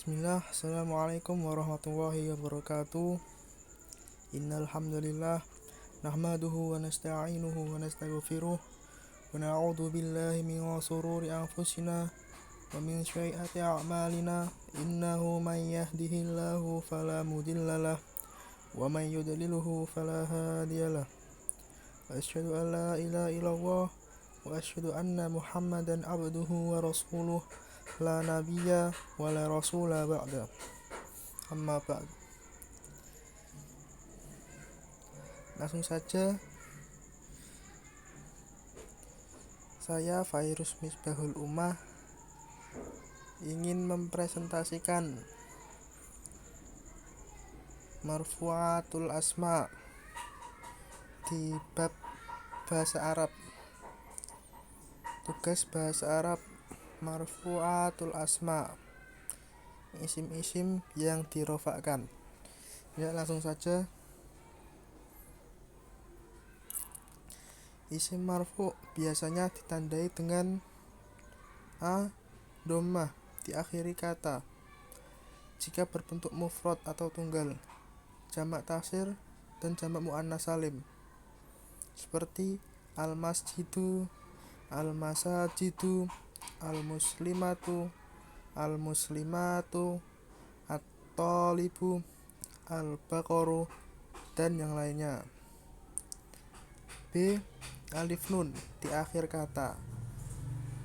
Bismillah, Assalamualaikum warahmatullahi wabarakatuh. Innal hamdalillah nahmaduhu wa nasta'inuhu wa nastaghfiruh wa na'udzu billahi min shururi anfusina wa min sayyiati a'malina. Innahu man yahdihillahu fala mudhillalah wa man yudlilhu fala hadiyalah. Wa asyhadu an la ilaha illallah wa asyhadu anna Muhammadan abduhu wa rasuluh la nabiyya wa la rasula ba'da. Amma ba'd. Langsung saja, saya Fairuz Misbahul Ummah ingin mempresentasikan marfu'atul asma di bab bahasa Arab. Tugas bahasa Arab marfu'atul asma, isim-isim yang dirofakkan. Ya, langsung saja. Isim marfu biasanya ditandai dengan a dhammah di akhiri kata jika berbentuk mufrad atau tunggal, jamak taksir dan jamak muannas salim, seperti al-masjidu, al-masajidu, al-muslimatu, al-muslimatu, at-talibu, al-baqaru, dan yang lainnya. B. Alif nun di akhir kata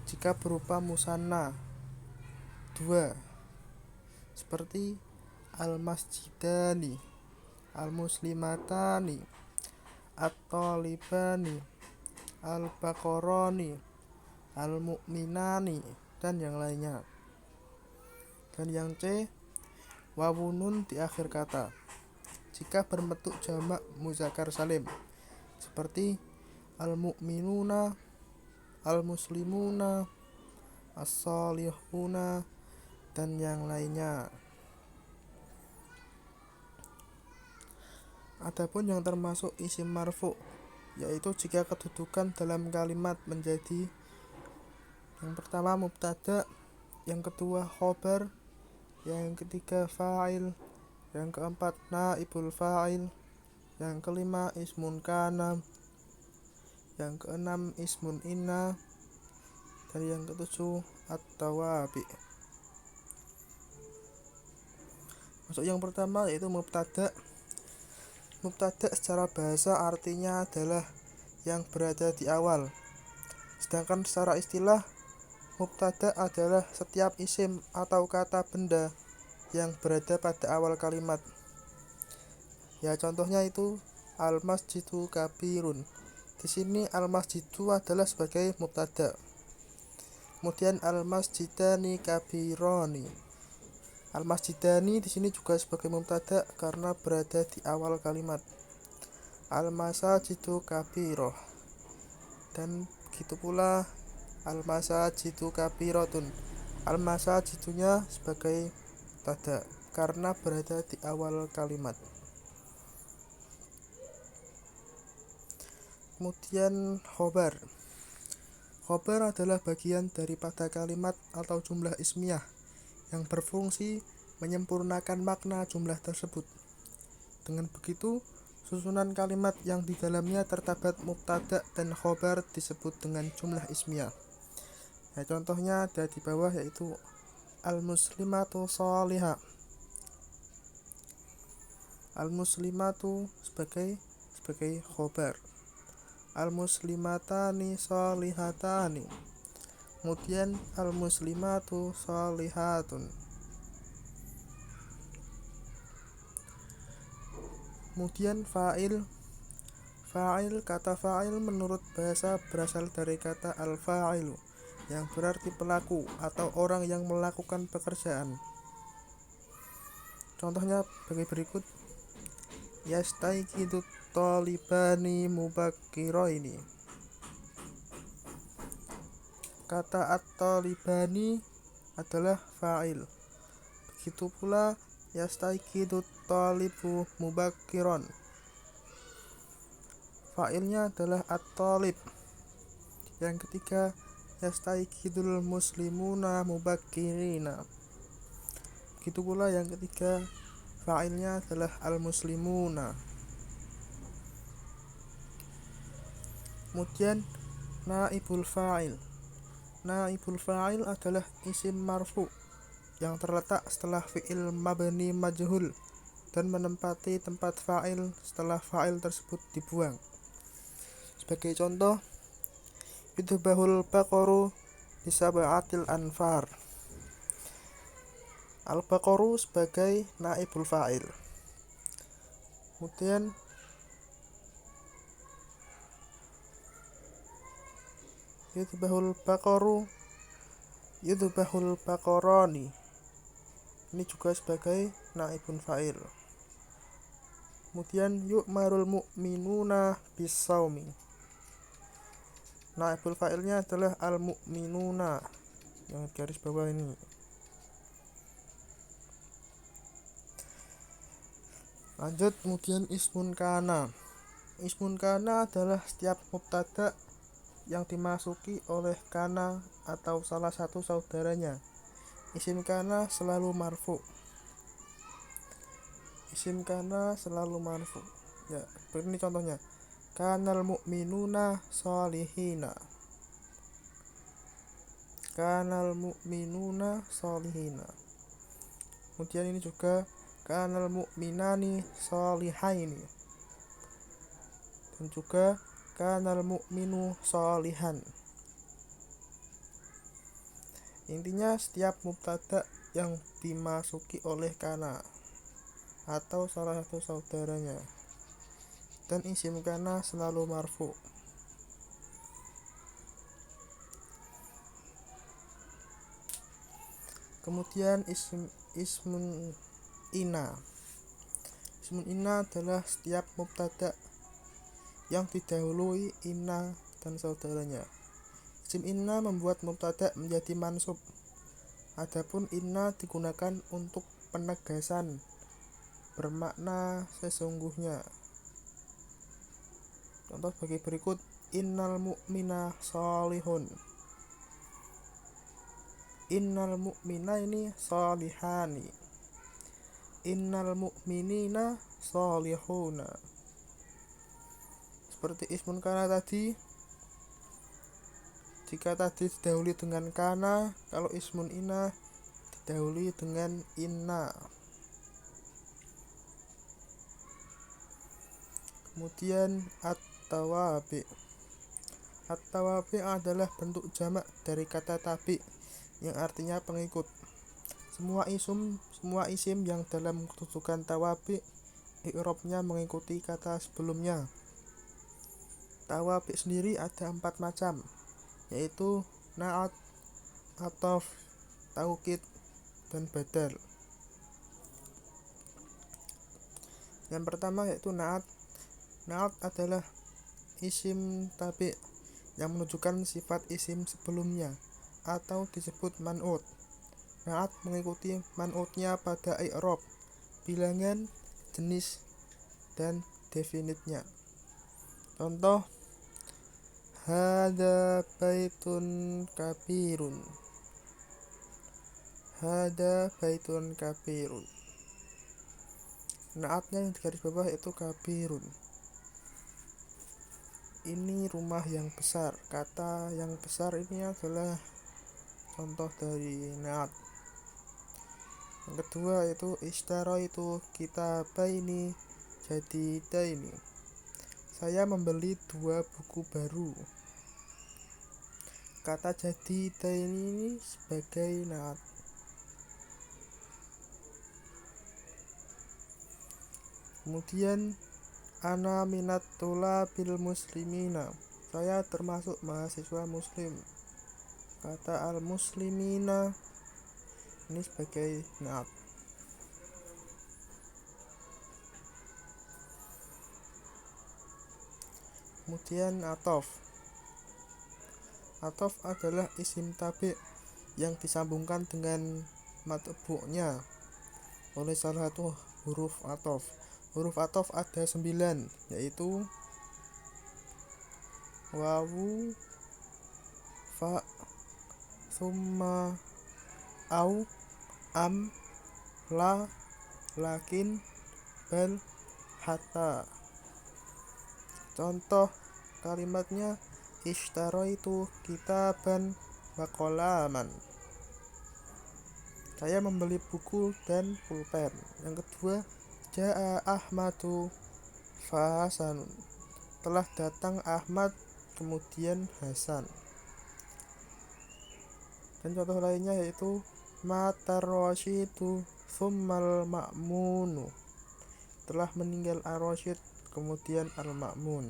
jika berupa musanna 2, seperti al-masjidani, al-muslimatani, at-talibani, al-baqarani, al-mu'minani, dan yang lainnya. Dan yang C, wawun nun di akhir kata jika berbentuk jamak muzakkar salim, seperti al-mu'minuna, al-muslimuna, as-salihuna, dan yang lainnya. Adapun yang termasuk isim marfu, yaitu jika kedudukan dalam kalimat menjadi yang pertama mubtada, yang kedua khobar, yang ketiga fa'il, yang keempat naibul fa'il, yang kelima ismun kana, yang keenam ismun inna, dan yang ketujuh at-tawabi. Masuk yang pertama yaitu mubtada. Mubtada secara bahasa artinya adalah yang berada di awal. Sedangkan secara istilah, mubtada adalah setiap isim atau kata benda yang berada pada awal kalimat. Ya, contohnya itu al-masjidu kabirun. Di sini al-masjidu adalah sebagai mubtada. Kemudian al-masjidani kabironi. Al-masjidani di sini juga sebagai mubtada karena berada di awal kalimat. Al-masajidu kabiroh. Dan begitu pula al-masajidu kabirotun. Al-masajidunya sebagai mubtada karena berada di awal kalimat. Kemudian khobar. Khobar adalah bagian daripada kalimat atau jumlah ismiyah yang berfungsi menyempurnakan makna jumlah tersebut. Dengan begitu, susunan kalimat yang di dalamnya terdapat mubtada dan khobar disebut dengan jumlah ismiyah. Ya, contohnya ada di bawah, yaitu al-muslimatu sholihah. Al-muslimatu sebagai khobar. Al-muslimatani sholihatani. Kemudian al-muslimatu sholihatun. Kemudian fa'il. Kata fa'il menurut bahasa berasal dari kata al-fa'ilu, yang berarti pelaku atau orang yang melakukan pekerjaan. Contohnya bagi berikut: yastaiqidut talibani mubakkiraini. Kata at-talibani adalah fa'il. Begitu pula yastaiqidut talibu mubakkiron. Fa'ilnya adalah at-talib. Yang ketiga yastaiqidul muslimuna mubakkirina. Begitu pula yang ketiga, fa'ilnya adalah al-muslimuna. Kemudian naibul fa'il. Naibul fa'il adalah isim marfu yang terletak setelah fi'il mabni majhul dan menempati tempat fa'il setelah fa'il tersebut dibuang. Sebagai contoh, yudhbahul baqaru bisab'atil anfar. Al-baqaru sebagai naibul fa'il. Kemudian yudhbahul baqarani, ini juga sebagai naibun fa'il. Kemudian yu'marul mu'minuna bis-shaumi. Naibul fa'ilnya adalah al-mu'minuna yang garis bawah ini. Lanjut, kemudian ismun kana. Ismun kana adalah setiap mubtada yang dimasuki oleh kana atau salah satu saudaranya. Isim kana selalu marfu. Isim kana selalu marfu. Ya, ini contohnya. Kanal mu'minuna sholihina. Kanal mu'minuna sholihina. Kemudian ini juga kanal mu'minani sholihaini. Dan juga kanal mu'minu sholihan. Intinya setiap mubtada yang dimasuki oleh kana atau salah satu saudaranya, dan isim kana selalu marfu. Kemudian ismun ina. Ismun ina adalah setiap mubtada yang didahului inna dan saudaranya. Isim inna membuat mubtada menjadi mansub. Adapun inna digunakan untuk penegasan bermakna sesungguhnya. Contoh bagi berikut, innal mu'mina sholihun. Innal mu'mina ini sholihani. Innal mu'minina sholihuna. Seperti ismun kana tadi, jika tadi didahului dengan kana, kalau ismun inna didahului dengan inna. Kemudian at-tawabi. At-tawabi adalah bentuk jamak dari kata tabi yang artinya pengikut. Semua isim yang dalam kedudukan tawabi, i'rabnya mengikuti kata sebelumnya. Tawabi sendiri ada 4 macam, yaitu na'at, ataf, taukid, dan badal. Yang pertama yaitu na'at. Na'at adalah isim tabi yang menunjukkan sifat isim sebelumnya atau disebut man'ut. Na'at mengikuti man'utnya pada i'rab, bilangan, jenis, dan definitnya. Contoh, hada baitun kabirun. Hada baitun kabirun. Naatnya yang di garis bawah itu kabirun. Ini rumah yang besar. Kata yang besar ini adalah contoh dari naat. Yang kedua itu ishtara itu kitabaini jadidaini. Saya membeli 2 buku baru. Kata jadidaini ini sebagai naat. Kemudian ana minat tulabil muslimina. Saya termasuk mahasiswa muslim. Kata al-muslimina ini sebagai naat. Kemudian atof. Atof adalah isim tabi yang disambungkan dengan matbu'nya oleh salah satu huruf atof. Huruf atof ada 9, yaitu wawu, fa, summa, au, am, la, lakin, bal, hatta. Contoh kalimatnya ishtaraitu kitaban wa qalaman. Saya membeli buku dan pulpen. Yang kedua, jaa Ahmadu fa Hasanun. Telah datang Ahmad kemudian Hasan. Dan contoh lainnya yaitu matar rasyidu tsummal ma'munu. Telah meninggal ar-rasyid kemudian al-ma'mun.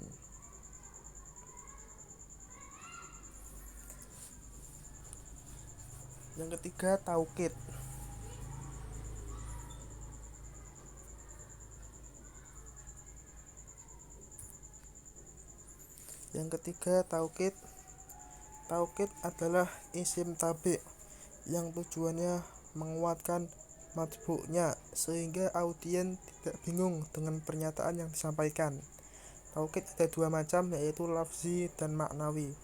Yang ketiga, taukid. Taukid adalah isim tabi' yang tujuannya menguatkan matbu'nya sehingga audien tidak bingung dengan pernyataan yang disampaikan. Taukid ada dua macam, yaitu lafzi dan maknawi.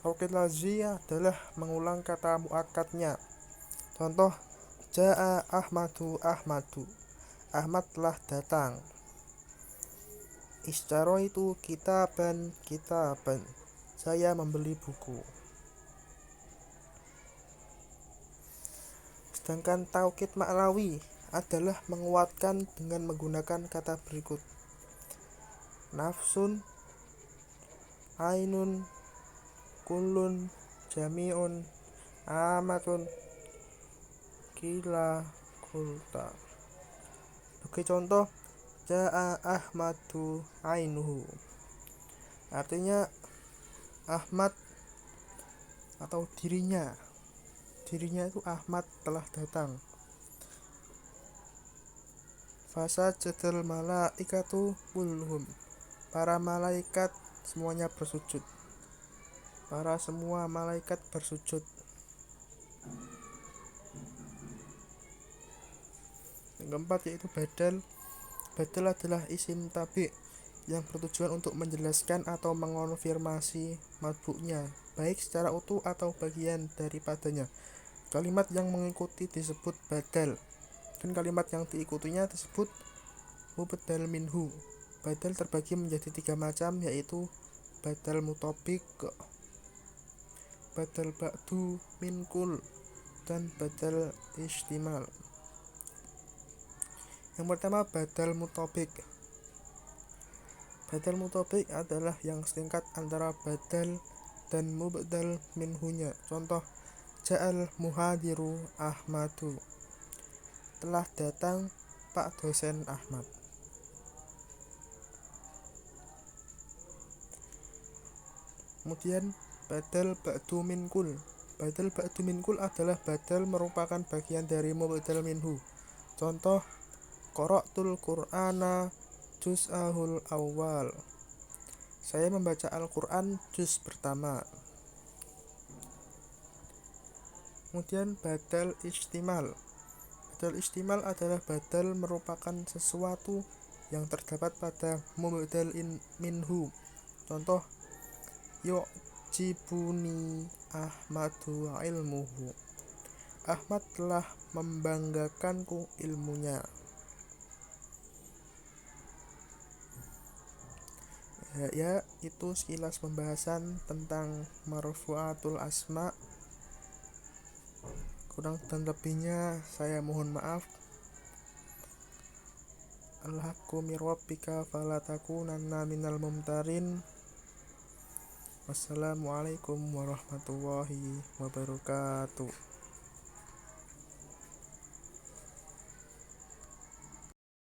Taukid lafzi adalah mengulang kata muakkadnya. Contoh, jaa Ahmadu Ahmadu. Ahmad telah datang. Ishtaraitu kitaban kitaban. Saya membeli buku. Sedangkan taukid maknawi adalah menguatkan dengan menggunakan kata berikut: nafsun, ainun, kullun, jami'un, amatun, kila, kulta. Sebagai contoh, jaa Ahmadu ainuhu. Artinya Ahmad atau dirinya itu Ahmad telah datang. Fasajadal malaikatu kulluhum. Para malaikat semuanya bersujud. Semua malaikat bersujud. Yang keempat yaitu badal. Badal adalah isim tabi' yang bertujuan untuk menjelaskan atau mengonfirmasi matbu'nya, baik secara utuh atau bagian daripadanya. Kalimat yang mengikuti disebut badal, dan kalimat yang diikutinya disebut mubdal minhu. Badal terbagi menjadi 3 macam, yaitu badal mutobik, badal ba'du min kul, dan badal istimal. Yang pertama, badal mutobik. Badal mutobik adalah yang setingkat antara badal dan mubdal minhunya. Contoh, ja'al muhadiru Ahmadu. Telah datang Pak dosen Ahmad. Kemudian badal ba'du min kul. Badal ba'du min kul adalah badal merupakan bagian dari mubdal minhu. Contoh, qara'tul Qur'ana juz'ahul awal. Saya membaca Al-Quran juz pertama. Kemudian badal istimal. Badal istimal adalah badal merupakan sesuatu yang terdapat pada mubdal minhu. Contoh, yu'jibuni Ahmadu ilmuhu. Ahmad telah membanggakanku ilmunya. Ya, itu sekilas pembahasan tentang marfu'atul asma. Kurang dan lebihnya saya mohon maaf. Al-haqqu mir rabbika fala takunanna minal mumtarin. Wassalamualaikum warahmatullahi wabarakatuh.